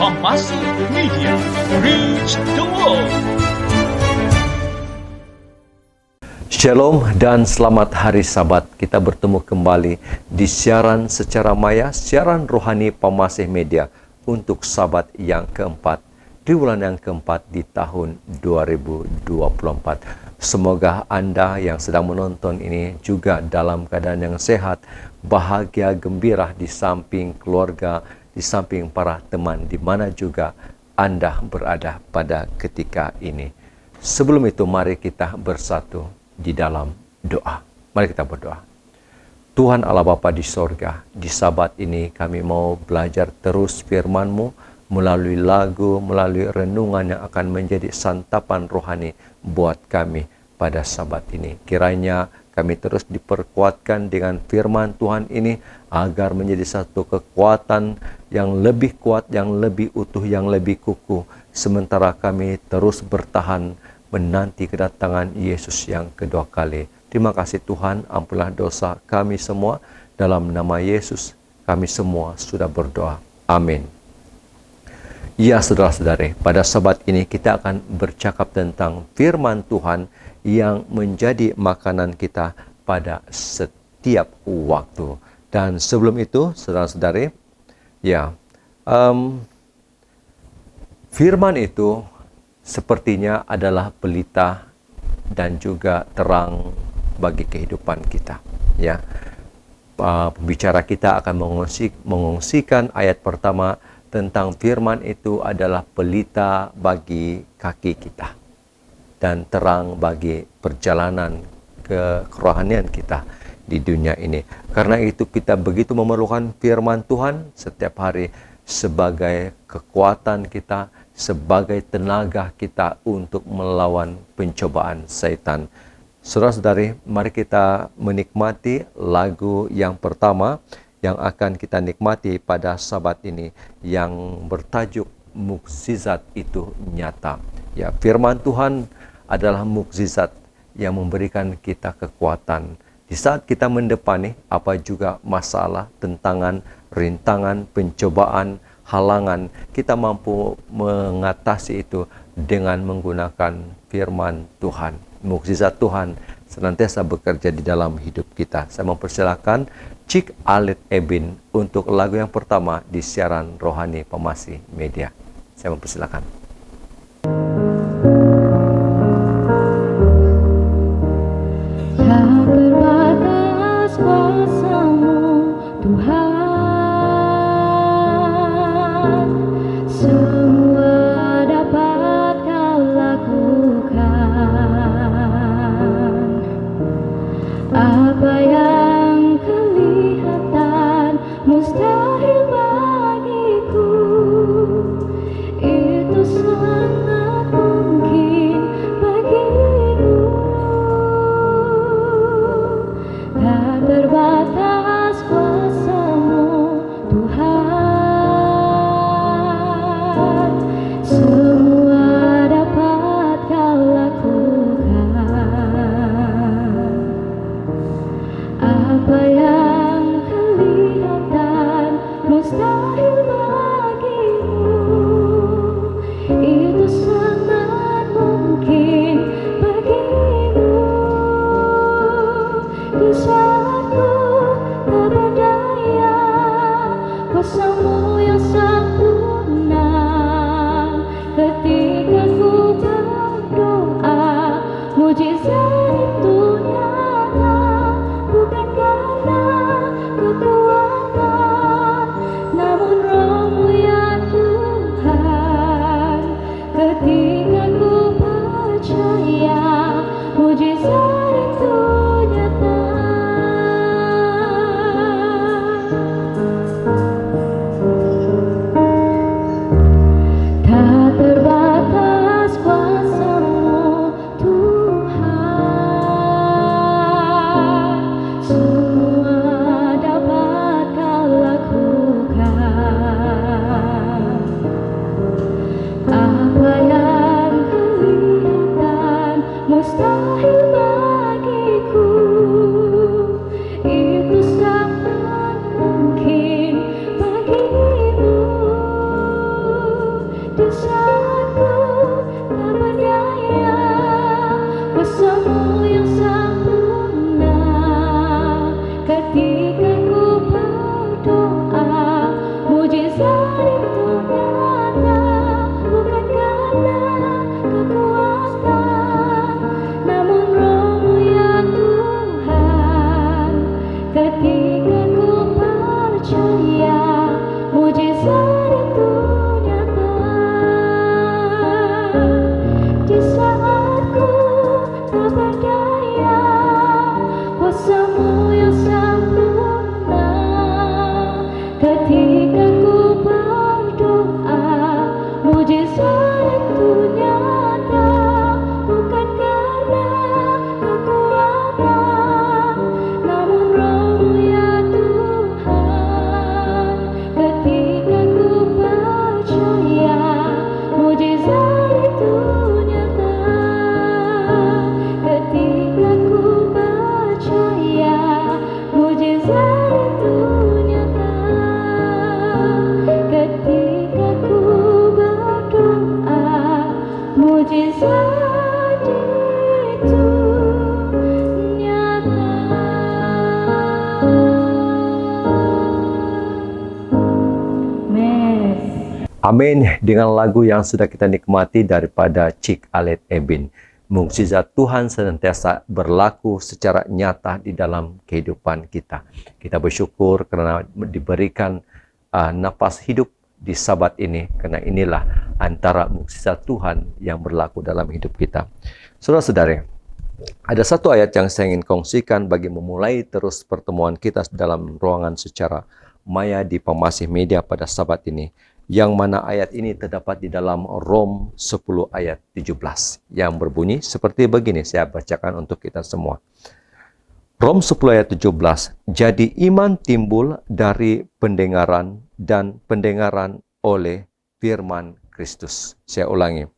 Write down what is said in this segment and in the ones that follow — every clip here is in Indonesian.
Kompasi Media, reach the world. Shalom dan selamat hari Sabat. Kita bertemu kembali di siaran secara maya, siaran rohani Pemasih Media untuk Sabat yang keempat di bulan yang keempat di tahun 2024. Semoga Anda yang sedang menonton ini juga dalam keadaan yang sehat, bahagia, gembira di samping keluarga, di samping para teman, di mana juga Anda berada pada ketika ini. Sebelum itu, mari kita bersatu di dalam doa. Mari kita berdoa. Tuhan Allah Bapa di sorga, di Sabat ini kami mau belajar terus firman-Mu melalui lagu, melalui renungan yang akan menjadi santapan rohani buat kami pada Sabat ini. Kiranya kami terus diperkuatkan dengan firman Tuhan ini agar menjadi satu kekuatan yang lebih kuat, yang lebih utuh, yang lebih kukuh. Sementara kami terus bertahan menanti kedatangan Yesus yang kedua kali. Terima kasih Tuhan, ampunlah dosa kami semua. Dalam nama Yesus kami semua sudah berdoa. Amin. Ya saudara-saudari, pada Sabat ini kita akan bercakap tentang firman Tuhan yang menjadi makanan kita pada setiap waktu. Dan sebelum itu, saudara-saudari, firman itu sepertinya adalah pelita dan juga terang bagi kehidupan kita. Ya, pembicara kita akan mengungsikan ayat pertama tentang firman itu adalah pelita bagi kaki kita dan terang bagi perjalanan kerohanian kita di dunia ini. Karena itu kita begitu memerlukan firman Tuhan setiap hari sebagai kekuatan kita, sebagai tenaga kita untuk melawan pencobaan setan. Saudara-saudari, mari kita menikmati lagu yang pertama yang akan kita nikmati pada Sabat ini yang bertajuk Mukjizat Itu Nyata. Ya, firman Tuhan adalah mukjizat yang memberikan kita kekuatan di saat kita mendepani apa juga masalah, tentangan, rintangan, pencobaan, halangan. Kita mampu mengatasi itu dengan menggunakan firman Tuhan. Mukjizat Tuhan senantiasa bekerja di dalam hidup kita. Saya mempersilakan Cik Alit Ebin untuk lagu yang pertama di siaran rohani Pemasih Media. Saya mempersilakan. Tak terbatas kuasa-Mu, Tuhan. Semua dapat Kau lakukan. Apa yang kelihatan mustahil bagiku, itu sangat mungkin bagimu. Tak terbatas kuasa-Mu, Tuhan. Amin. Dengan lagu yang sudah kita nikmati daripada Cik Alet Ebin, mukjizat Tuhan senantiasa berlaku secara nyata di dalam kehidupan kita. Kita bersyukur karena diberikan nafas hidup di Sabat ini, karena inilah antara mukjizat Tuhan yang berlaku dalam hidup kita. Saudara-saudari, ada satu ayat yang saya ingin kongsikan bagi memulai terus pertemuan kita dalam ruangan secara maya di Pemasih Media pada Sabat ini, yang mana ayat ini terdapat di dalam Rom 10 ayat 17 yang berbunyi seperti begini. Saya bacakan untuk kita semua. Rom 10 ayat 17. Jadi iman timbul dari pendengaran, dan pendengaran oleh firman Kristus. Saya ulangi.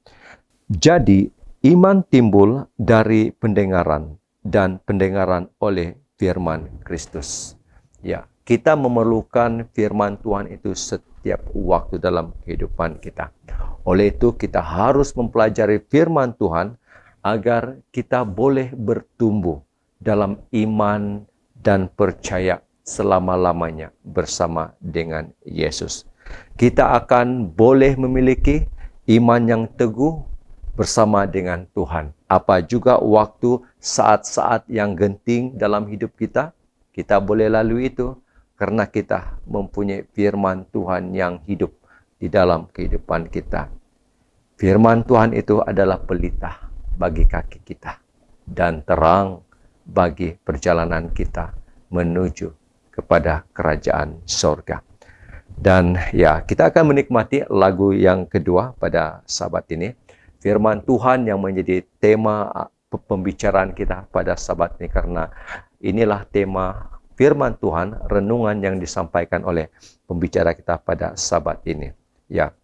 Jadi iman timbul dari pendengaran, dan pendengaran oleh firman Kristus. Ya, kita memerlukan firman Tuhan itu setiap waktu dalam kehidupan kita. Oleh itu kita harus mempelajari firman Tuhan agar kita boleh bertumbuh dalam iman dan percaya selama-lamanya bersama dengan Yesus. Kita akan boleh memiliki iman yang teguh bersama dengan Tuhan. Apa juga waktu saat-saat yang genting dalam hidup kita, kita boleh lalui itu karena kita mempunyai firman Tuhan yang hidup di dalam kehidupan kita. Firman Tuhan itu adalah pelita bagi kaki kita dan terang bagi perjalanan kita menuju kepada kerajaan sorga. Dan ya, kita akan menikmati lagu yang kedua pada Sabat ini. Firman Tuhan yang menjadi tema pembicaraan kita pada Sabat ini, karena inilah tema firman Tuhan, renungan yang disampaikan oleh pembicara kita pada Sabat ini. Ya.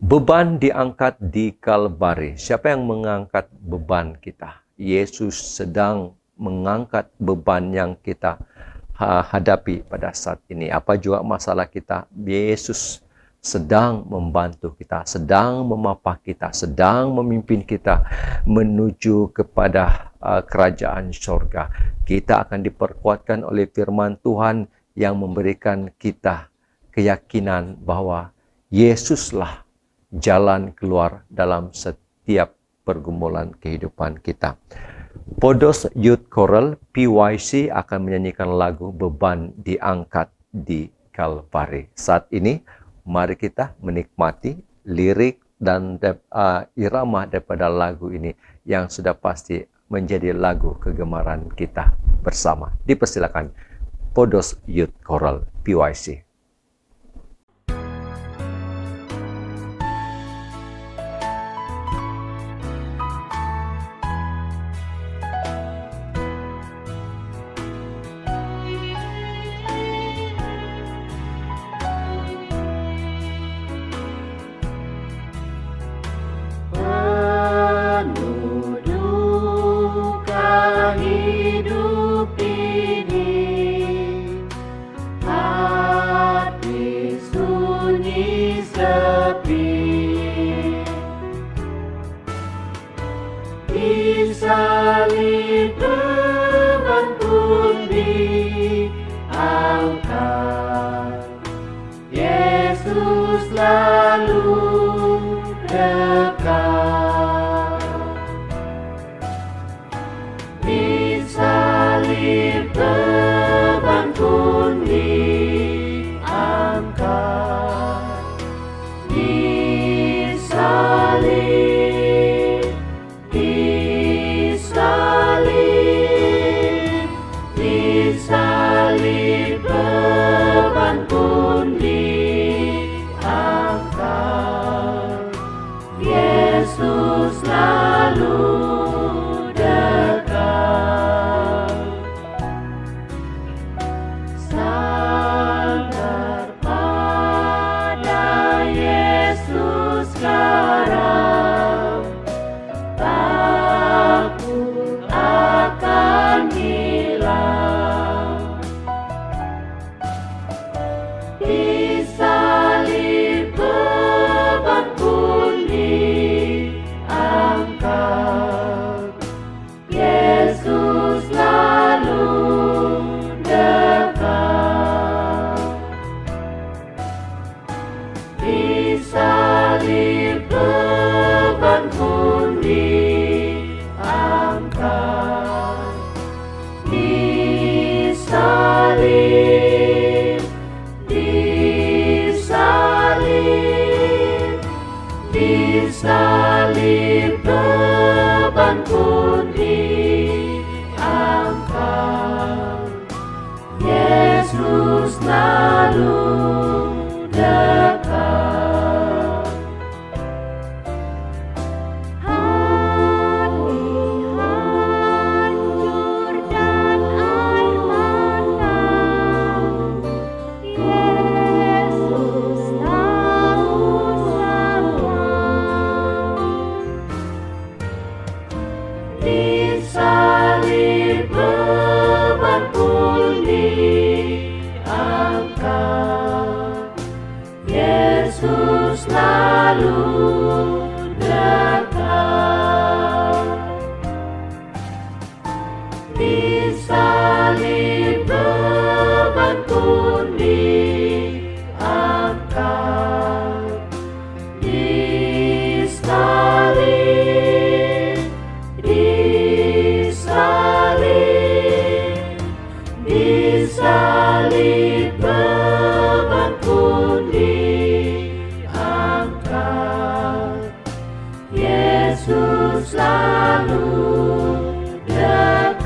Beban diangkat di Kalvari. Siapa yang mengangkat beban kita? Yesus sedang mengangkat beban yang kita hadapi pada saat ini. Apa juga masalah kita, Yesus sedang membantu kita, sedang memapah kita, sedang memimpin kita menuju kepada kerajaan sorga. Kita akan diperkuatkan oleh firman Tuhan yang memberikan kita keyakinan bahwa Yesuslah jalan keluar dalam setiap pergumulan kehidupan kita. Podos Youth Choral PYC akan menyanyikan lagu Beban Diangkat di Kalvari. Saat ini mari kita menikmati lirik dan irama daripada lagu ini yang sudah pasti menjadi lagu kegemaran kita bersama. Dipersilakan Podos Youth Choral PYC. Di salib beban pun diangkat, disalib, disalib, disalib beban pun diangkat. Yesus lalu dekat. Hati hancur dan air mata, Yesus tahu semua. Disalib beban pun diangkat. Yesus lalu dekat. Disalib beban pun diangkat. Disalib, disalib, disalib beban pun diangkat. Yesus lalu dekat.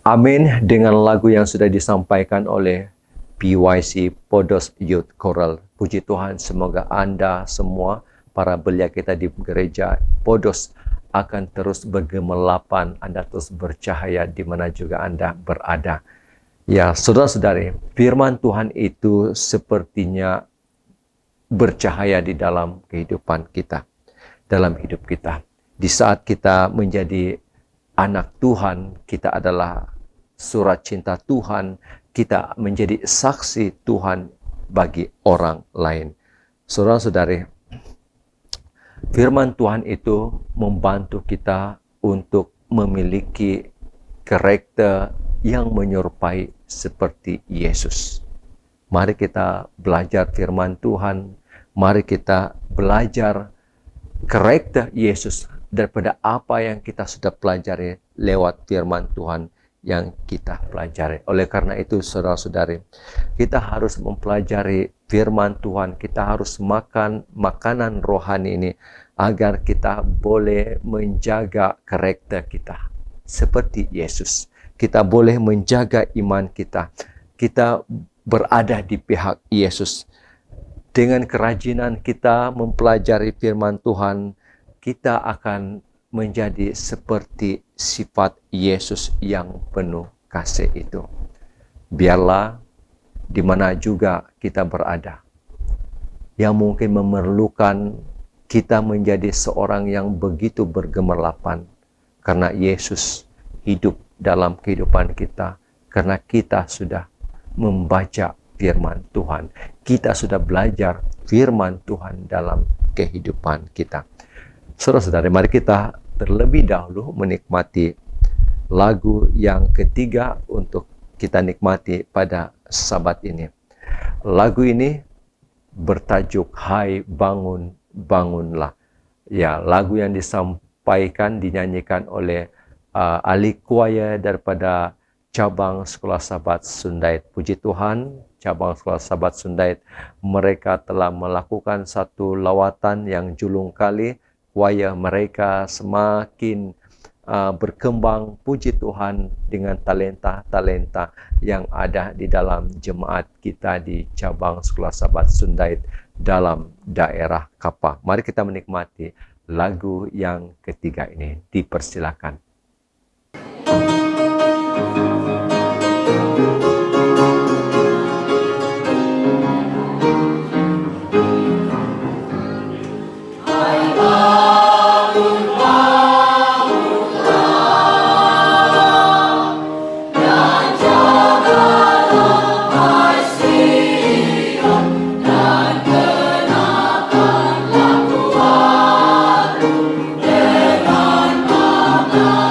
Amin. Dengan lagu yang sudah disampaikan oleh PYC Podos Youth Choral. Puji Tuhan, semoga Anda semua, para belia kita di gereja Podos, akan terus bergemerlapan, Anda terus bercahaya di mana juga Anda berada. Ya, saudara-saudari, firman Tuhan itu sepertinya bercahaya di dalam kehidupan kita, dalam hidup kita. Di saat kita menjadi anak Tuhan, kita adalah surat cinta Tuhan, kita menjadi saksi Tuhan bagi orang lain. Saudara-saudari, firman Tuhan itu membantu kita untuk memiliki karakter yang menyerupai seperti Yesus. Mari kita belajar firman Tuhan, mari kita belajar karakter Yesus daripada apa yang kita sudah pelajari lewat firman Tuhan yang kita pelajari. Oleh karena itu, saudara-saudari, kita harus mempelajari firman Tuhan, kita harus makan makanan rohani ini agar kita boleh menjaga karakter kita seperti Yesus. Kita boleh menjaga iman kita. Kita berada di pihak Yesus. Dengan kerajinan kita mempelajari firman Tuhan, kita akan menjadi seperti sifat Yesus yang penuh kasih itu. Biarlah di mana juga kita berada, yang mungkin memerlukan kita menjadi seorang yang begitu bergemerlapan, karena Yesus hidup dalam kehidupan kita, karena kita sudah membaca firman Tuhan, kita sudah belajar firman Tuhan dalam kehidupan kita. Saudara-saudara, mari kita terlebih dahulu menikmati lagu yang ketiga untuk kita nikmati pada Sabat ini. Lagu ini bertajuk Hai Bangun, Bangunlah. Ya, lagu yang disampaikan, dinyanyikan oleh ahli choir daripada cabang Sekolah Sabat Sundait. Puji Tuhan, cabang Sekolah Sabat Sundait, mereka telah melakukan satu lawatan yang julung kali. Choir mereka semakin berkembang, puji Tuhan, dengan talenta-talenta yang ada di dalam jemaat kita di cabang Sekolah Sabat Sundait dalam daerah Kapa. Mari kita menikmati lagu yang ketiga ini. Dipersilakan. Dengan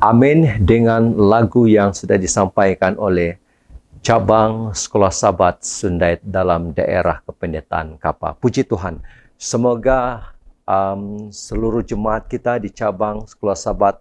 Amin dengan lagu yang sudah disampaikan oleh cabang Sekolah Sabat Sundait dalam daerah Kependetaan Kapa. Puji Tuhan. Semoga seluruh jemaat kita di cabang Sekolah Sabat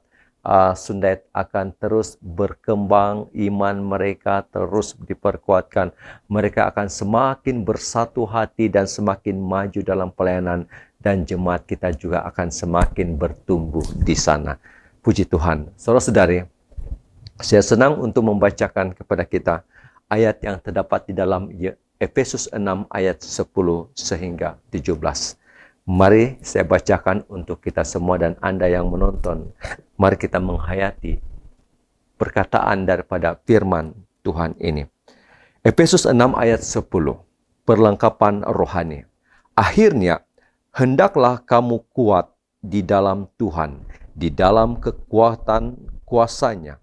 Sundait akan terus berkembang, iman mereka terus diperkuatkan. Mereka akan semakin bersatu hati dan semakin maju dalam pelayanan, dan jemaat kita juga akan semakin bertumbuh di sana. Puji Tuhan. Saudara-saudari, saya senang untuk membacakan kepada kita ayat yang terdapat di dalam Efesus 6 ayat 10 sehingga 17. Mari saya bacakan untuk kita semua dan Anda yang menonton. Mari kita menghayati perkataan daripada firman Tuhan ini. Efesus 6 ayat 10. Perlengkapan rohani. Akhirnya, hendaklah kamu kuat di dalam Tuhan, di dalam kekuatan kuasanya.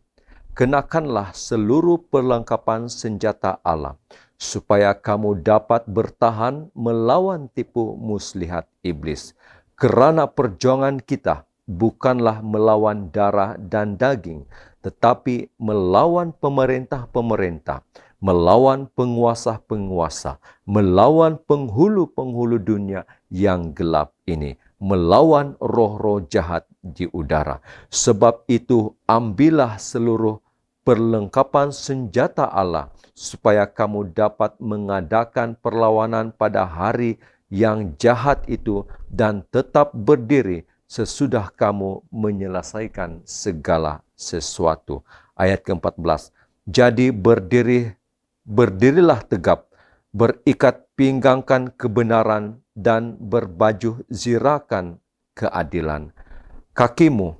Kenakanlah seluruh perlengkapan senjata Allah, supaya kamu dapat bertahan melawan tipu muslihat iblis. Kerana perjuangan kita bukanlah melawan darah dan daging, tetapi melawan pemerintah-pemerintah, melawan penguasa-penguasa, melawan penghulu-penghulu dunia yang gelap ini, melawan roh-roh jahat di udara. Sebab itu, ambillah seluruh perlengkapan senjata Allah, supaya kamu dapat mengadakan perlawanan pada hari yang jahat itu dan tetap berdiri sesudah kamu menyelesaikan segala sesuatu. Ayat ke-14. Jadi berdirilah tegap, berikat pinggangkan kebenaran dan berbaju zirakan keadilan. Kakimu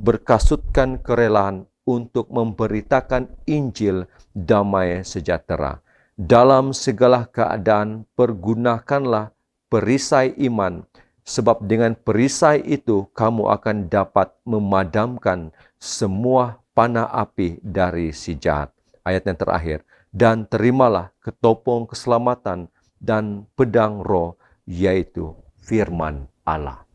berkasutkan kerelaan untuk memberitakan Injil damai sejahtera. Dalam segala keadaan pergunakanlah perisai iman, sebab dengan perisai itu kamu akan dapat memadamkan semua panah api dari si jahat. Ayat yang terakhir. Dan terimalah ketopong keselamatan dan pedang roh, yaitu firman Allah.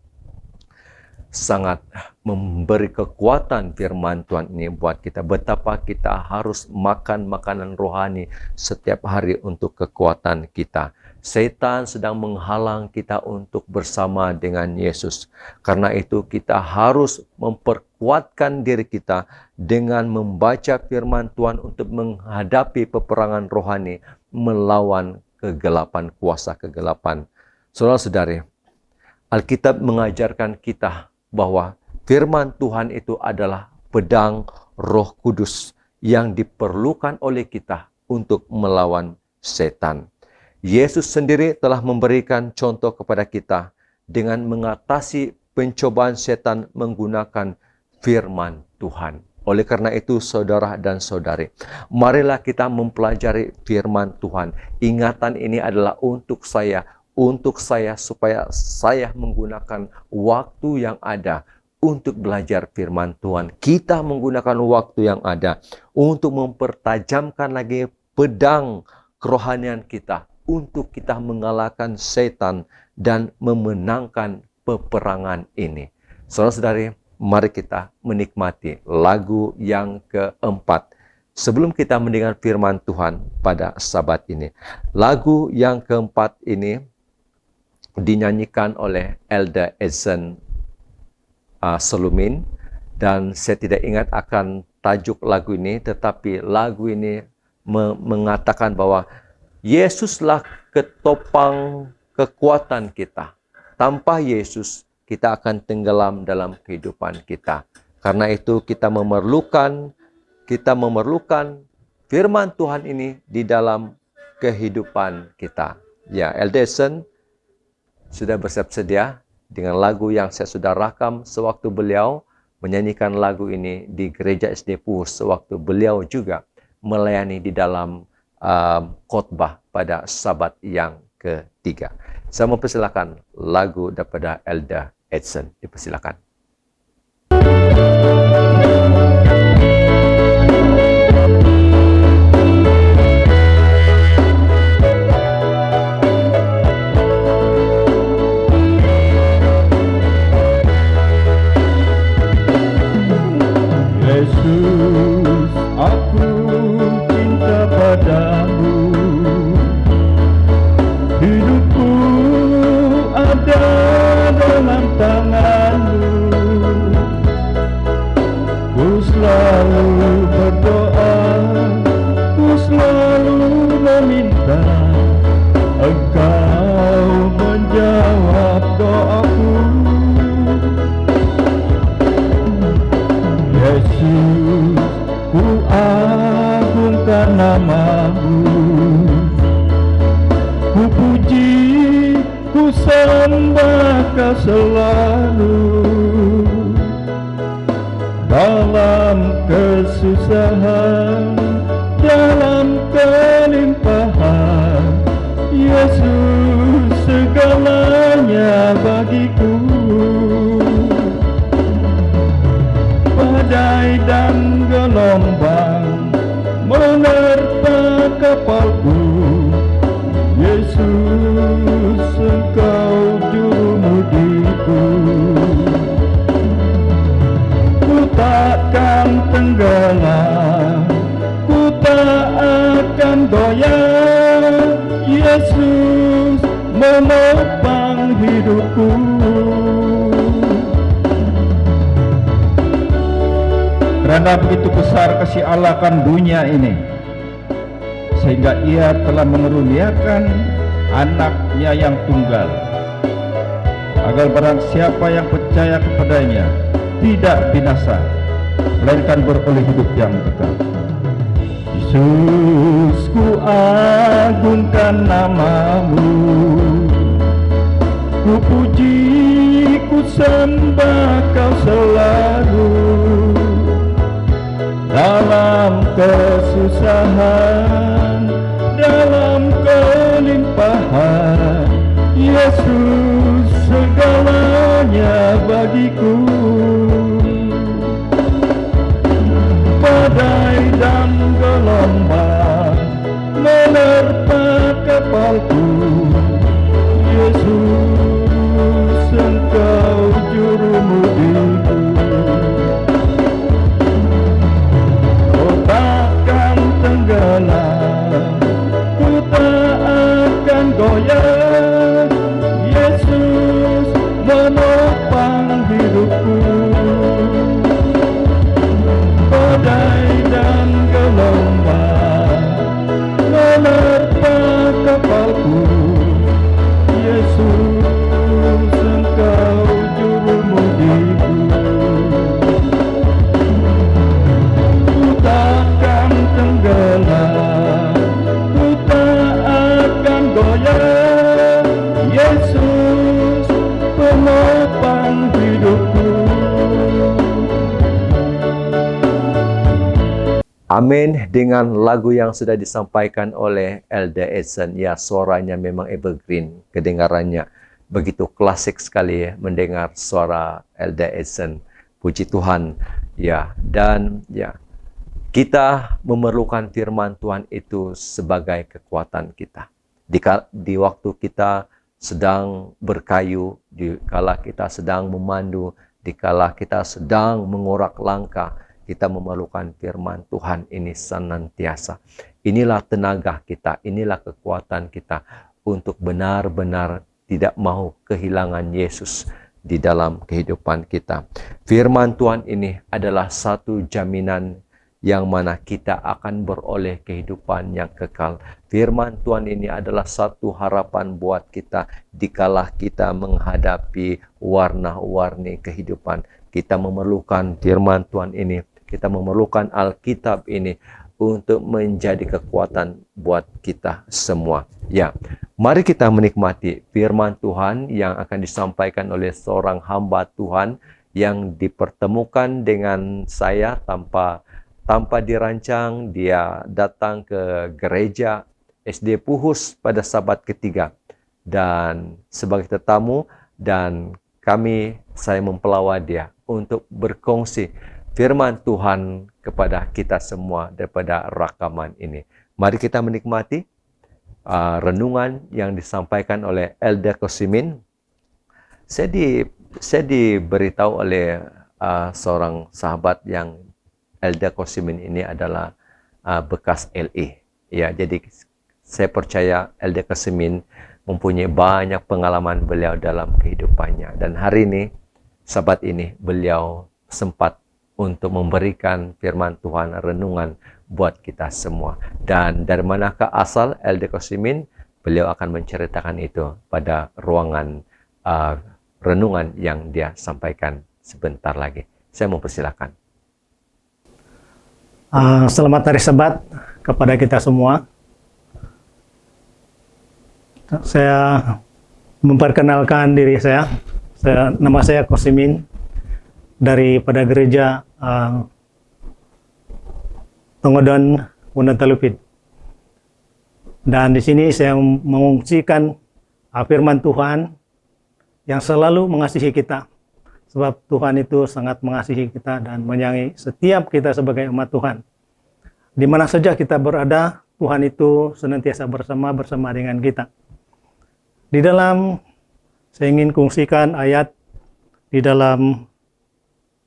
Sangat memberi kekuatan firman Tuhan ini buat kita. Betapa kita harus makan makanan rohani setiap hari untuk kekuatan kita. Setan sedang menghalang kita untuk bersama dengan Yesus. Karena itu kita harus memperkuatkan diri kita dengan membaca firman Tuhan untuk menghadapi peperangan rohani melawan kegelapan, kuasa kegelapan. Saudara-saudari, Alkitab mengajarkan kita bahwa firman Tuhan itu adalah pedang Roh Kudus yang diperlukan oleh kita untuk melawan setan. Yesus sendiri telah memberikan contoh kepada kita dengan mengatasi pencobaan setan menggunakan firman Tuhan. Oleh karena itu, saudara dan saudari, marilah kita mempelajari firman Tuhan. Ingatan ini adalah untuk saya supaya saya menggunakan waktu yang ada untuk belajar firman Tuhan. Kita menggunakan waktu yang ada untuk mempertajamkan lagi pedang kerohanian kita, untuk kita mengalahkan setan dan memenangkan peperangan ini. Saudara-saudari, mari kita menikmati lagu yang keempat sebelum kita mendengar firman Tuhan pada Sabat ini. Lagu yang keempat ini dinyanyikan oleh Elder Edson Solumin, dan saya tidak ingat akan tajuk lagu ini, tetapi lagu ini mengatakan bahwa Yesuslah ketopang kekuatan kita. Tanpa Yesus kita akan tenggelam dalam kehidupan kita. Karena itu kita memerlukan firman Tuhan ini di dalam kehidupan kita. Ya, Elder Edson sudah bersiap sedia dengan lagu yang saya sudah rakam sewaktu beliau menyanyikan lagu ini di gereja SD Pus, sewaktu beliau juga melayani di dalam khotbah pada Sabat yang ketiga. Saya mempersilakan lagu daripada Elder Edson. Dipersilakan. Kau selalu dalam kesusahan, dalam kelimpahan. Yesus segalanya bagiku. Badai dan gelombang menerpa kapalku, Yesus Engkau jurumudiku. Ku takkan tenggelam, ku tak akan goyah. Yesus menopang hidupku. Karena begitu besar kasih Allah akan dunia ini, sehingga Ia telah mengeruniakan anaknya yang tunggal, agar barang siapa yang percaya kepadanya tidak binasa, melainkan beroleh hidup yang kekal. Yesus, ku agungkan namamu, ku puji, ku sembah Kau selalu. Dalam kesusahan, dalam kelimpahan, Yesus segalanya bagiku. Badai dan gelombang menerpa kapalku, Yesus Engkau jurumudiku. Takkan tenggelam, ku tak akan goyah. Yesus menopang hidupku. Badai dan gelombang menerpa kapalku, Yesus Engkau jurumudiku. Takkan tenggelam, ku tak akan goyah. Yesus penopang hidupku. Amin. Dengan lagu yang sudah disampaikan oleh Elder Edson, ya, suaranya memang evergreen, kedengarannya begitu klasik sekali ya, mendengar suara Elder Edson. Puji Tuhan, ya. Dan ya, kita memerlukan firman Tuhan itu sebagai kekuatan kita. Di waktu kita sedang berkayu, dikala kita sedang memandu, dikala kita sedang mengorak langkah, kita memerlukan firman Tuhan ini senantiasa. Inilah tenaga kita, inilah kekuatan kita untuk benar-benar tidak mau kehilangan Yesus di dalam kehidupan kita. Firman Tuhan ini adalah satu jaminan yang mana kita akan beroleh kehidupan yang kekal. Firman Tuhan ini adalah satu harapan buat kita dikala kita menghadapi warna-warni kehidupan. Kita memerlukan firman Tuhan ini, kita memerlukan Alkitab ini untuk menjadi kekuatan buat kita semua. Ya, mari kita menikmati firman Tuhan yang akan disampaikan oleh seorang hamba Tuhan yang dipertemukan dengan saya tanpa dirancang. Dia datang ke gereja SD Puhus pada Sabat ketiga dan sebagai tetamu, dan saya mempelawai dia untuk berkongsi firman Tuhan kepada kita semua daripada rakaman ini. Mari kita menikmati renungan yang disampaikan oleh Elder Kosimin. Saya diberitahu oleh seorang sahabat yang Elder Kosimin ini adalah bekas LE. Ya, jadi saya percaya Elder Kosimin mempunyai banyak pengalaman beliau dalam kehidupannya. Dan hari ini, sahabat ini, beliau sempat untuk memberikan firman Tuhan renungan buat kita semua. Dan dari manakah asal Elder Kosimin? Beliau akan menceritakan itu pada ruangan renungan yang dia sampaikan sebentar lagi. Saya mau persilakan. Selamat hari Sabat kepada kita semua. Saya memperkenalkan diri saya. Nama saya Kosimin daripada gereja Tongodon Wonontalupit. Dan di sini saya mengungsikan firman Tuhan yang selalu mengasihi kita. Sebab Tuhan itu sangat mengasihi kita dan menyayangi setiap kita sebagai umat Tuhan. Di mana saja kita berada, Tuhan itu senantiasa bersama dengan kita. Di dalam, saya ingin kongsikan ayat di dalam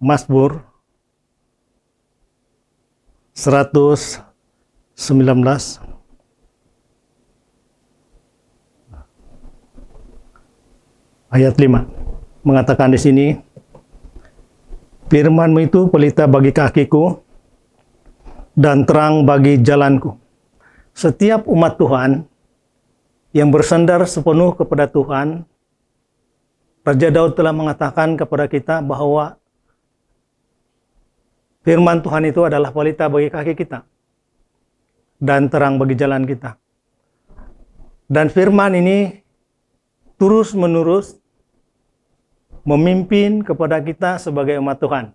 Mazmur 119 ayat 5 mengatakan di sini, firman-Mu itu pelita bagi kakiku dan terang bagi jalanku. Setiap umat Tuhan yang bersandar sepenuh kepada Tuhan, Raja Daud telah mengatakan kepada kita bahwa firman Tuhan itu adalah pelita bagi kaki kita dan terang bagi jalan kita. Dan firman ini terus-menerus memimpin kepada kita sebagai umat Tuhan.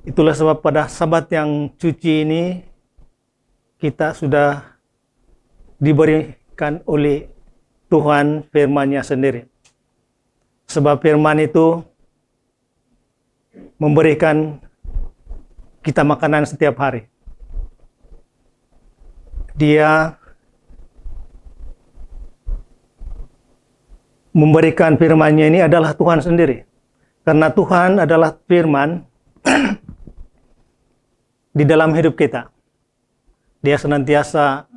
Itulah sebab pada Sabat yang suci ini kita sudah diberikan oleh Tuhan firman-Nya sendiri. Sebab firman itu memberikan kita makanan setiap hari. Dia memberikan firman-Nya ini adalah Tuhan sendiri. Karena Tuhan adalah firman di dalam hidup kita. Dia senantiasa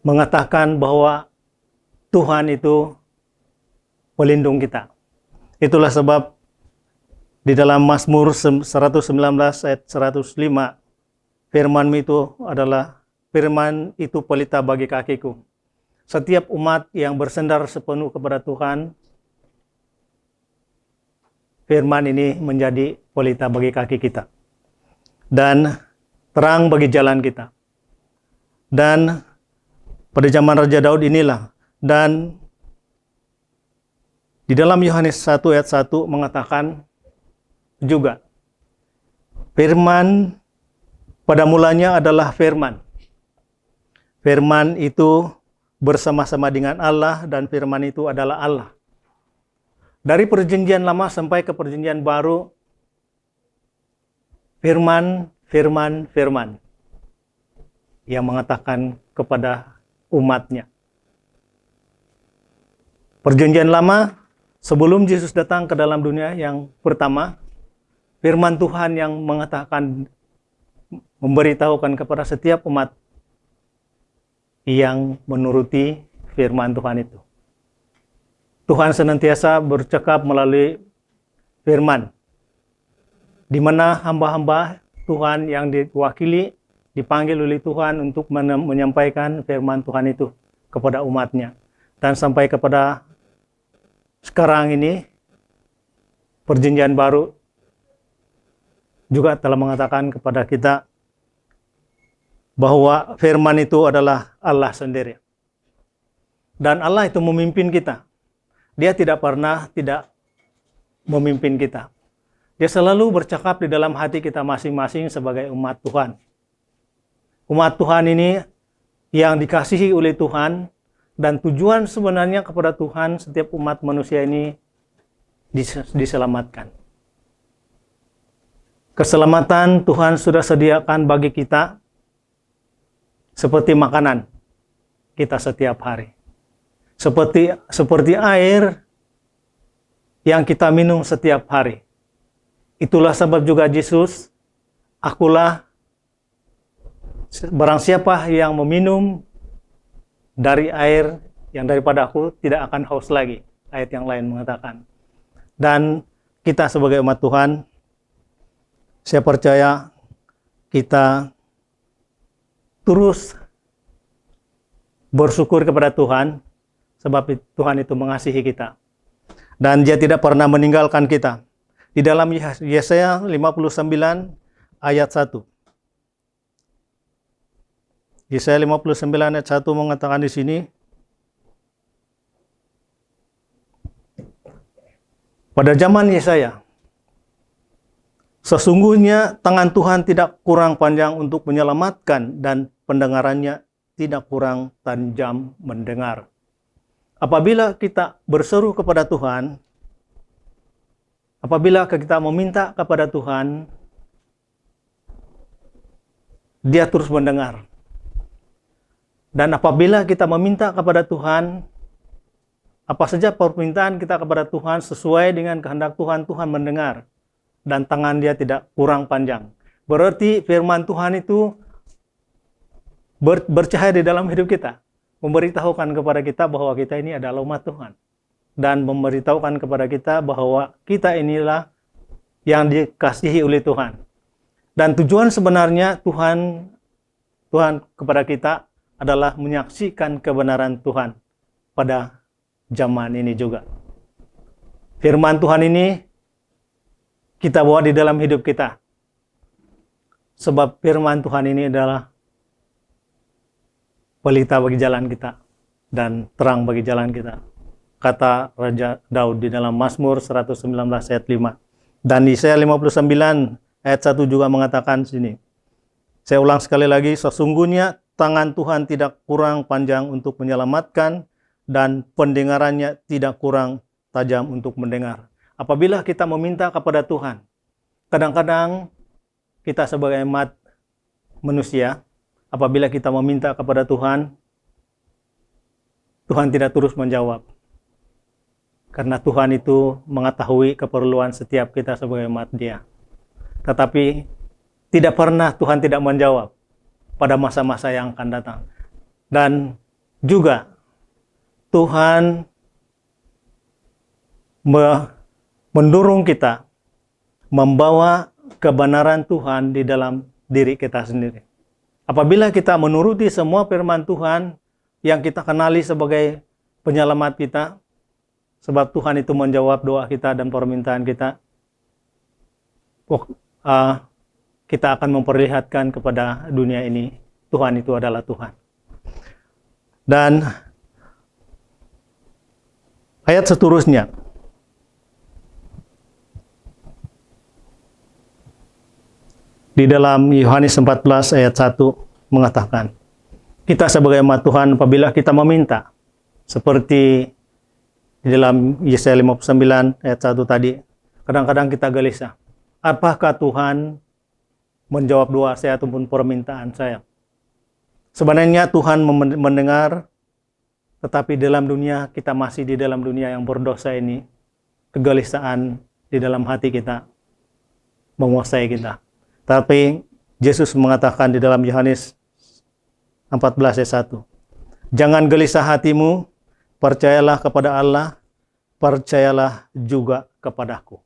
mengatakan bahwa Tuhan itu pelindung kita. Itulah sebab di dalam Mazmur 119 ayat 105, firman-Mu itu adalah firman itu pelita bagi kakiku. Setiap umat yang bersandar sepenuh kepada Tuhan, firman ini menjadi pelita bagi kaki kita dan terang bagi jalan kita. Dan pada zaman Raja Daud inilah, dan di dalam Yohanes 1 ayat 1 mengatakan juga, firman pada mulanya adalah firman. Firman itu bersama-sama dengan Allah dan firman itu adalah Allah. Dari perjanjian lama sampai ke perjanjian baru, firman yang mengatakan kepada umatnya. Perjanjian lama, sebelum Yesus datang ke dalam dunia yang pertama, firman Tuhan yang mengatakan, memberitahukan kepada setiap umat yang menuruti firman Tuhan itu. Tuhan senantiasa bercakap melalui firman, di mana hamba-hamba Tuhan yang diwakili, dipanggil oleh Tuhan untuk menyampaikan firman Tuhan itu kepada umatnya. Dan sampai kepada sekarang ini, perjanjian baru juga telah mengatakan kepada kita bahwa firman itu adalah Allah sendiri. Dan Allah itu memimpin kita. Dia tidak pernah tidak memimpin kita. Dia selalu bercakap di dalam hati kita masing-masing sebagai umat Tuhan. Umat Tuhan ini yang dikasihi oleh Tuhan, dan tujuan sebenarnya kepada Tuhan setiap umat manusia ini diselamatkan. Keselamatan Tuhan sudah sediakan bagi kita seperti makanan kita setiap hari. Seperti air yang kita minum setiap hari. Itulah sebab juga Yesus, akulah barang siapa yang meminum dari air yang daripada aku tidak akan haus lagi. Ayat yang lain mengatakan. Dan kita sebagai umat Tuhan, saya percaya kita terus bersyukur kepada Tuhan, sebab Tuhan itu mengasihi kita. Dan Dia tidak pernah meninggalkan kita. Di dalam Yesaya 59 ayat 1. Yesaya 59 ayat 1 mengatakan di sini, Pada zaman Yesaya, sesungguhnya tangan Tuhan tidak kurang panjang untuk menyelamatkan dan pendengarannya tidak kurang tajam mendengar. Apabila kita berseru kepada Tuhan, apabila kita meminta kepada Tuhan, Dia terus mendengar. Dan apabila kita meminta kepada Tuhan, apa saja permintaan kita kepada Tuhan sesuai dengan kehendak Tuhan, Tuhan mendengar. Dan tangan Dia tidak kurang panjang. Berarti firman Tuhan itu bercahaya di dalam hidup kita. Memberitahukan kepada kita bahwa kita ini adalah umat Tuhan. Dan memberitahukan kepada kita bahwa kita inilah yang dikasihi oleh Tuhan. Dan tujuan sebenarnya Tuhan kepada kita adalah menyaksikan kebenaran Tuhan pada zaman ini juga. Firman Tuhan ini kita bawa di dalam hidup kita. Sebab firman Tuhan ini adalah pelita bagi jalan kita dan terang bagi jalan kita. Kata Raja Daud di dalam Mazmur 119 ayat 5. Dan di Yesaya 59 ayat 1 juga mengatakan sini. Saya ulang sekali lagi, sesungguhnya tangan Tuhan tidak kurang panjang untuk menyelamatkan dan pendengarannya tidak kurang tajam untuk mendengar. Apabila kita meminta kepada Tuhan, kadang-kadang kita sebagai umat manusia, apabila kita meminta kepada Tuhan, Tuhan tidak terus menjawab. Karena Tuhan itu mengetahui keperluan setiap kita sebagai umat Dia. Tetapi tidak pernah Tuhan tidak menjawab pada masa-masa yang akan datang. Dan juga Tuhan mendorong kita membawa kebenaran Tuhan di dalam diri kita sendiri. Apabila kita menuruti semua firman Tuhan yang kita kenali sebagai penyelamat kita, sebab Tuhan itu menjawab doa kita dan permintaan kita, kita akan memperlihatkan kepada dunia ini, Tuhan itu adalah Tuhan. Dan ayat seterusnya, di dalam Yohanes 14 ayat 1 mengatakan, kita sebagai umat Tuhan apabila kita meminta, seperti di dalam Yesaya 59 ayat 1 tadi, kadang-kadang kita gelisah. Apakah Tuhan menjawab doa saya ataupun permintaan saya? Sebenarnya Tuhan mendengar, tetapi dalam dunia, kita masih di dalam dunia yang berdosa ini, kegelisahan di dalam hati kita menguasai kita. Tapi Yesus mengatakan di dalam Yohanes 14 ayat 1, jangan gelisah hatimu, percayalah kepada Allah, percayalah juga kepadaku.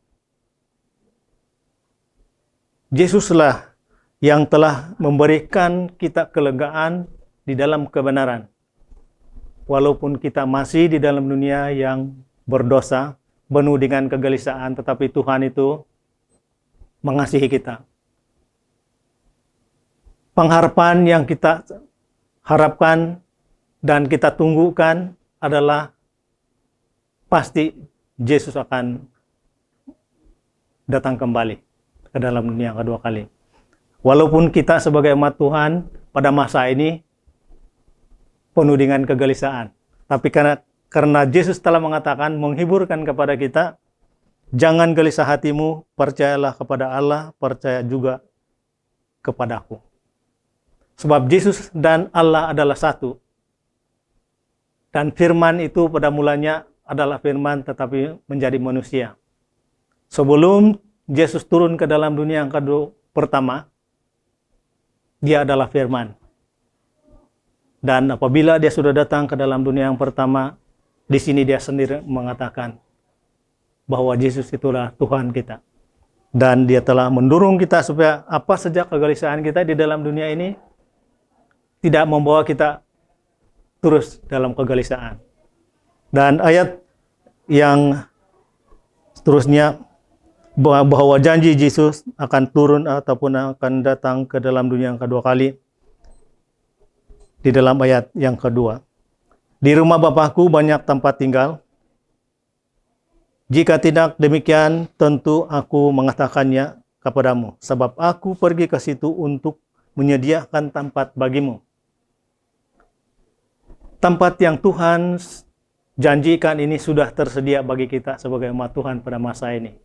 Yesuslah yang telah memberikan kita kelegaan di dalam kebenaran. Walaupun kita masih di dalam dunia yang berdosa, penuh dengan kegelisahan, tetapi Tuhan itu mengasihi kita. Pengharapan yang kita harapkan dan kita tunggukan adalah pasti Yesus akan datang kembali ke dalam dunia kedua kali. Walaupun kita sebagai umat Tuhan pada masa ini penuh dengan kegelisahan, tapi karena Yesus telah mengatakan, menghiburkan kepada kita, jangan gelisah hatimu, percayalah kepada Allah, percaya juga kepadaku. Sebab Yesus dan Allah adalah satu. Dan firman itu pada mulanya adalah firman tetapi menjadi manusia. Sebelum Yesus turun ke dalam dunia yang pertama, Dia adalah firman. Dan apabila Dia sudah datang ke dalam dunia yang pertama, di sini Dia sendiri mengatakan bahwa Yesus itulah Tuhan kita. Dan Dia telah mendorong kita supaya apa saja kegelisahan kita di dalam dunia ini tidak membawa kita terus dalam kegelisahan. Dan ayat yang seterusnya, bahwa janji Yesus akan turun ataupun akan datang ke dalam dunia yang kedua kali. Di dalam ayat yang kedua, di rumah Bapakku banyak tempat tinggal. Jika tidak demikian, tentu aku mengatakannya kepadamu, sebab aku pergi ke situ untuk menyediakan tempat bagimu. Tempat yang Tuhan janjikan ini sudah tersedia bagi kita sebagai umat Tuhan pada masa ini.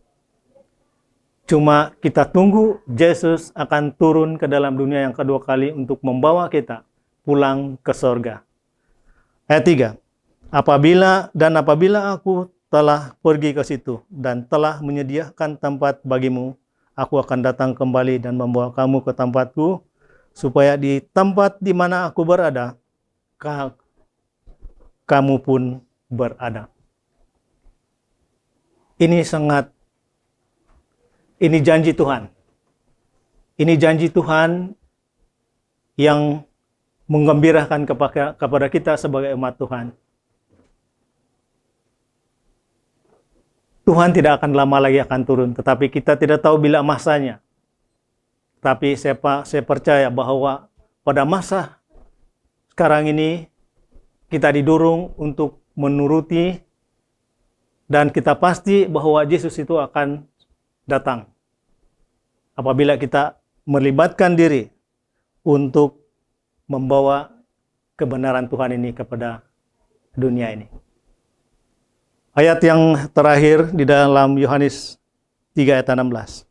Cuma kita tunggu Yesus akan turun ke dalam dunia yang kedua kali untuk membawa kita pulang ke sorga. Ayat 3. Apabila aku telah pergi ke situ dan telah menyediakan tempat bagimu, aku akan datang kembali dan membawa kamu ke tempatku, supaya di tempat di mana aku berada, kamu pun berada. Ini janji Tuhan. Ini janji Tuhan yang menggembirakan kepada kita sebagai umat Tuhan. Tuhan tidak akan lama lagi akan turun, tetapi kita tidak tahu bila masanya. Tapi saya percaya bahwa pada masa sekarang ini kita didorong untuk menuruti, dan kita pasti bahwa Yesus itu akan datang. Apabila kita melibatkan diri untuk membawa kebenaran Tuhan ini kepada dunia ini. Ayat yang terakhir di dalam Yohanes 3 ayat 16.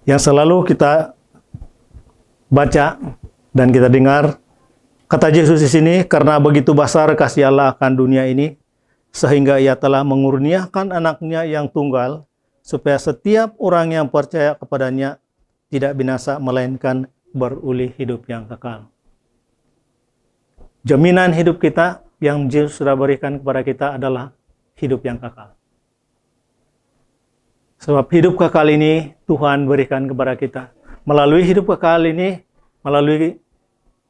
Yang selalu kita baca dan kita dengar, kata Yesus di sini, karena begitu besar kasih Allah akan dunia ini, sehingga Ia telah mengurniakan anaknya yang tunggal, supaya setiap orang yang percaya kepadanya tidak binasa, melainkan beroleh hidup yang kekal. Jaminan hidup kita yang Yesus sudah berikan kepada kita adalah hidup yang kekal. Sebab hidup kekal ini Tuhan berikan kepada kita. Melalui hidup kekal ini, melalui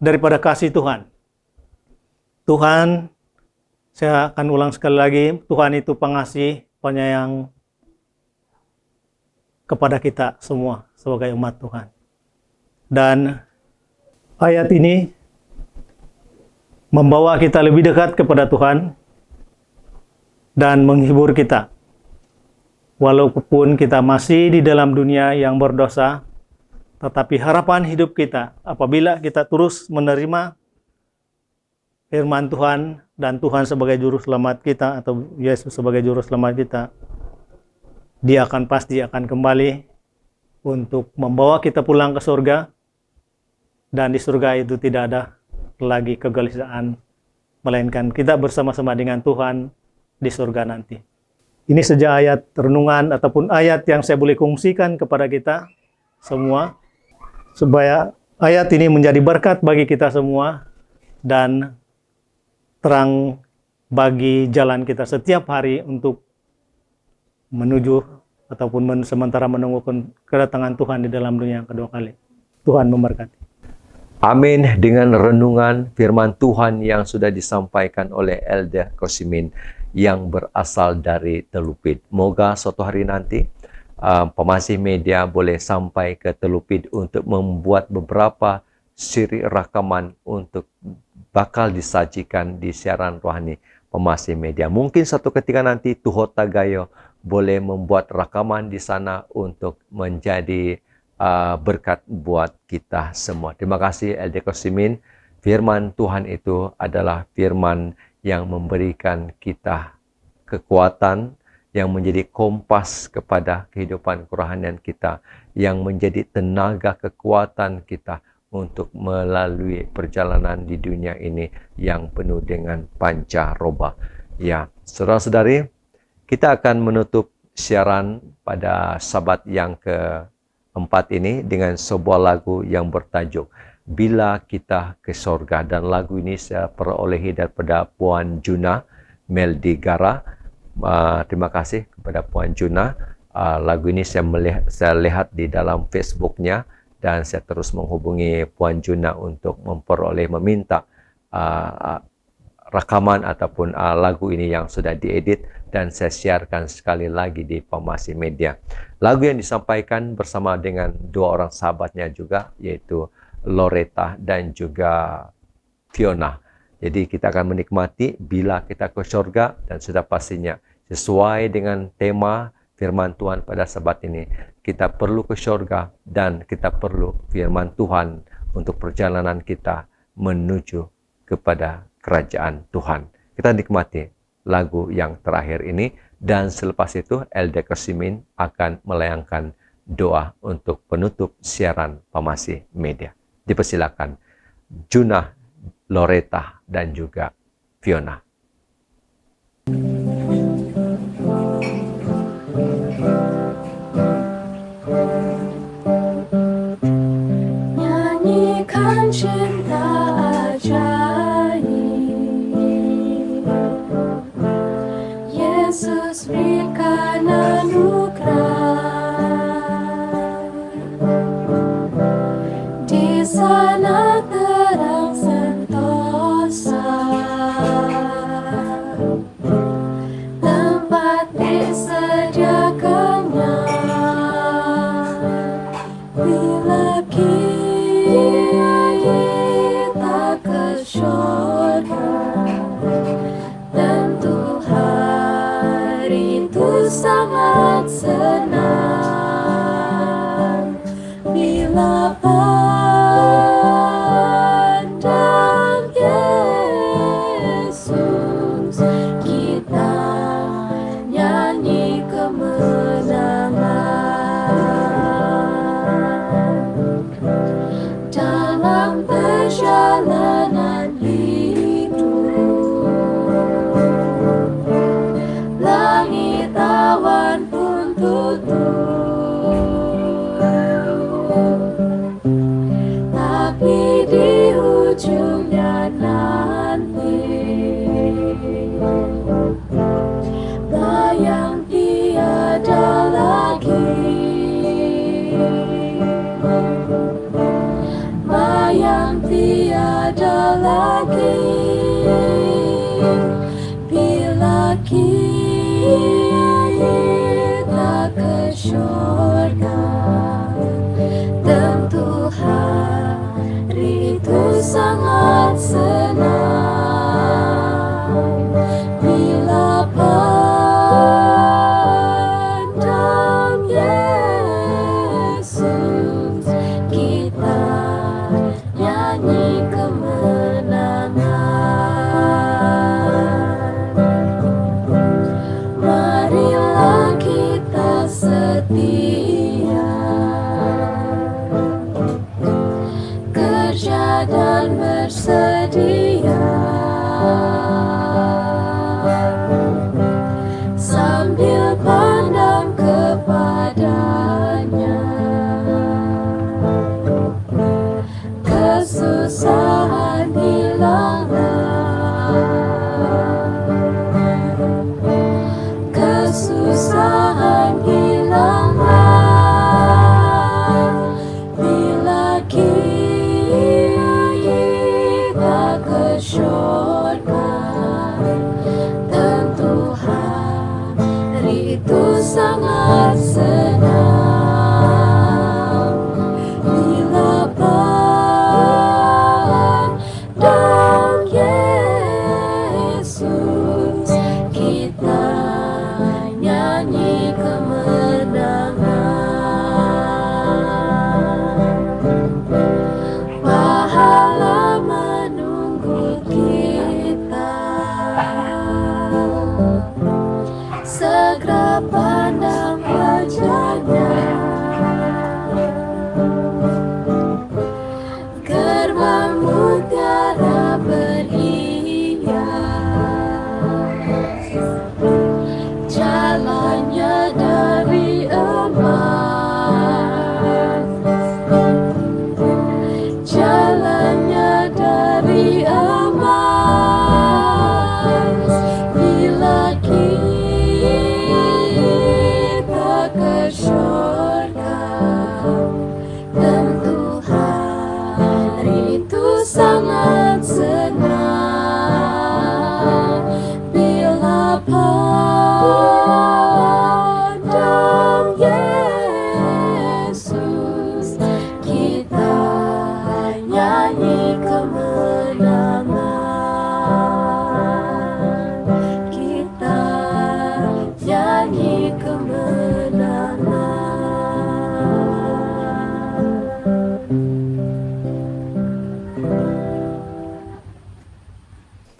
daripada kasih Tuhan. Tuhan, saya akan ulang sekali lagi, Tuhan itu pengasih, penyayang kepada kita semua sebagai umat Tuhan. Dan ayat ini membawa kita lebih dekat kepada Tuhan dan menghibur kita. Walaupun kita masih di dalam dunia yang berdosa, tetapi harapan hidup kita apabila kita terus menerima firman Tuhan dan Tuhan sebagai juru selamat kita atau Yesus sebagai juru selamat kita, Dia pasti akan kembali untuk membawa kita pulang ke surga, dan di surga itu tidak ada lagi kegelisahan, melainkan kita bersama-sama dengan Tuhan di surga nanti. Ini saja ayat renungan ataupun ayat yang saya boleh kongsikan kepada kita semua, supaya ayat ini menjadi berkat bagi kita semua dan terang bagi jalan kita setiap hari untuk menuju ataupun sementara menunggu kedatangan Tuhan di dalam dunia yang kedua kali. Tuhan memberkati. Amin. Dengan renungan firman Tuhan yang sudah disampaikan oleh Elder Kosimin yang berasal dari Telupit. Moga suatu hari nanti pemasih media boleh sampai ke Telupit untuk membuat beberapa siri rakaman untuk bakal disajikan di siaran rohani pemasih media. Mungkin satu ketika nanti Tuho Tagayo boleh membuat rakaman di sana untuk menjadi berkat buat kita semua. Terima kasih Elder Kosimin. Firman Tuhan itu adalah firman yang memberikan kita kekuatan, yang menjadi kompas kepada kehidupan kerohanian kita, yang menjadi tenaga kekuatan kita untuk melalui perjalanan di dunia ini yang penuh dengan pancaroba. Ya, saudara-saudari, kita akan menutup siaran pada Sabat yang keempat ini dengan sebuah lagu yang bertajuk Bila Kita ke Sorga, dan lagu ini saya perolehi daripada Puan Juna Meldigara. Terima kasih kepada Puan Juna. Lagu ini saya lihat di dalam Facebooknya, dan saya terus menghubungi Puan Juna untuk meminta rakaman ataupun lagu ini yang sudah diedit, dan saya siarkan sekali lagi di Pemasih Media. Lagu yang disampaikan bersama dengan dua orang sahabatnya juga, yaitu Loretta dan juga Fiona. Jadi kita akan menikmati bila kita ke surga, dan sudah pastinya sesuai dengan tema firman Tuhan pada sabat ini, kita perlu ke surga dan kita perlu firman Tuhan untuk perjalanan kita menuju kepada kerajaan Tuhan. Kita nikmati lagu yang terakhir ini, dan selepas itu Elder Kasimin akan melayangkan doa untuk penutup siaran Pamasi Media. Dipersilakan Junah, Loretta, dan juga Fiona. Nyanyikan cinta ajaib, Yesus berikan anugerah. Di sana terang sentosa, tempat disediakannya. Bila kita ke surga, tentu hari itu sangat senang. Bila pandang Yesus, kita nyanyi kemenangan. Dalam perjalanan hidup, langit awan pun tutup, tapi di ujungnya nanti bayang tiada lagi, bayang tiada lagi. Bila kita ke surga, tentu hari itu sangat senang. Bila pandang Yesus, kita nyanyi kemenangan. Marilah kita setia, kerja dan bersedia.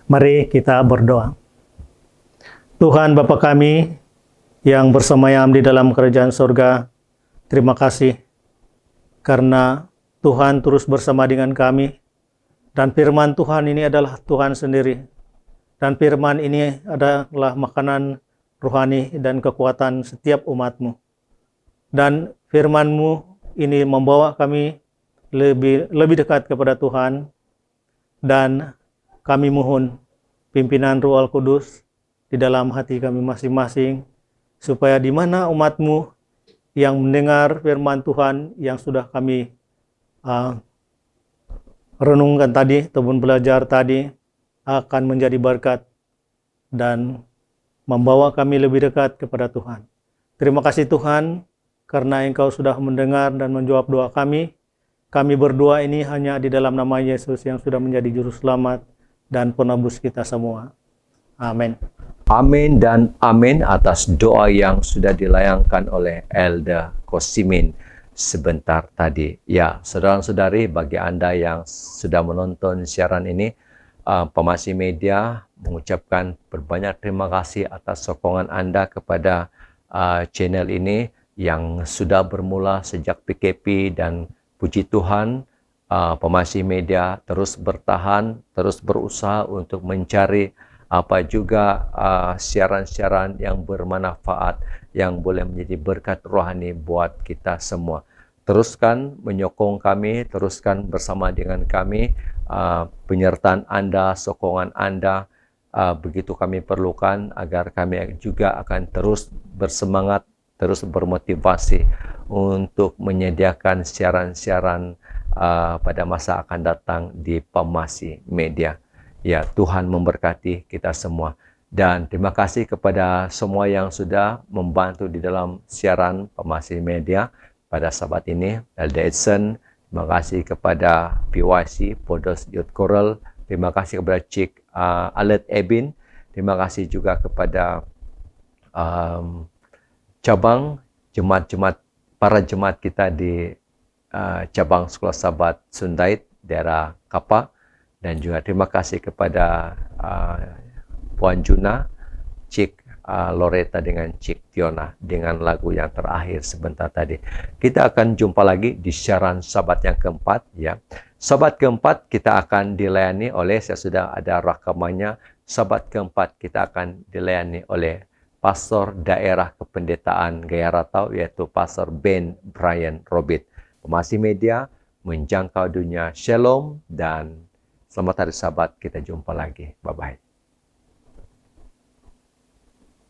Mari kita berdoa. Tuhan Bapa kami yang bersemayam di dalam kerajaan surga, terima kasih karena Tuhan terus bersama dengan kami, dan firman Tuhan ini adalah Tuhan sendiri, dan firman ini adalah makanan rohani dan kekuatan setiap umat-Mu. Dan firman-Mu ini membawa kami lebih dekat kepada Tuhan, dan kami mohon pimpinan Roh Al-Kudus di dalam hati kami masing-masing, supaya di mana umat-Mu yang mendengar firman Tuhan yang sudah kami renungkan tadi, ataupun belajar tadi, akan menjadi berkat dan membawa kami lebih dekat kepada Tuhan. Terima kasih Tuhan, karena Engkau sudah mendengar dan menjawab doa kami. Kami berdoa ini hanya di dalam nama Yesus yang sudah menjadi juru selamat dan penebus kita semua. Amin. Amin dan amin atas doa yang sudah dilayangkan oleh Elder Kosimin sebentar tadi. Ya, saudara-saudari, bagi Anda yang sudah menonton siaran ini, Pemasi Media mengucapkan berbanyak terima kasih atas sokongan Anda kepada channel ini yang sudah bermula sejak PKP, dan puji Tuhan, Pemasi Media terus bertahan, terus berusaha untuk mencari apa juga siaran-siaran yang bermanfaat, yang boleh menjadi berkat rohani buat kita semua. Teruskan menyokong kami, teruskan bersama dengan kami. Penyertaan Anda, sokongan Anda, begitu kami perlukan, agar kami juga akan terus bersemangat, terus bermotivasi untuk menyediakan siaran-siaran pada masa akan datang di Pemasi Media. Ya, Tuhan memberkati kita semua. Dan terima kasih kepada semua yang sudah membantu di dalam siaran Pemasi Media pada sahabat ini. Elder Edson, terima kasih kepada PYC, Podos Youth Choral, terima kasih kepada Cik Alet Ebin, terima kasih juga kepada cabang para jemaat kita di cabang Sekolah Sahabat Sundait, daerah Kapa, dan juga terima kasih kepada Puan Juna, Cik Loretta dengan Cik Fiona dengan lagu yang terakhir sebentar tadi. Kita akan jumpa lagi di siaran Sabat yang keempat, ya. Sabat keempat kita akan dilayani oleh, saya sudah ada rakamannya, Sabat keempat kita akan dilayani oleh Pastor Daerah Kependetaan Gaya Ratau, yaitu Pastor Ben Brian Robit. Pemasi Media menjangkau dunia. Shalom dan selamat hari Sabat. Kita jumpa lagi. Bye-bye.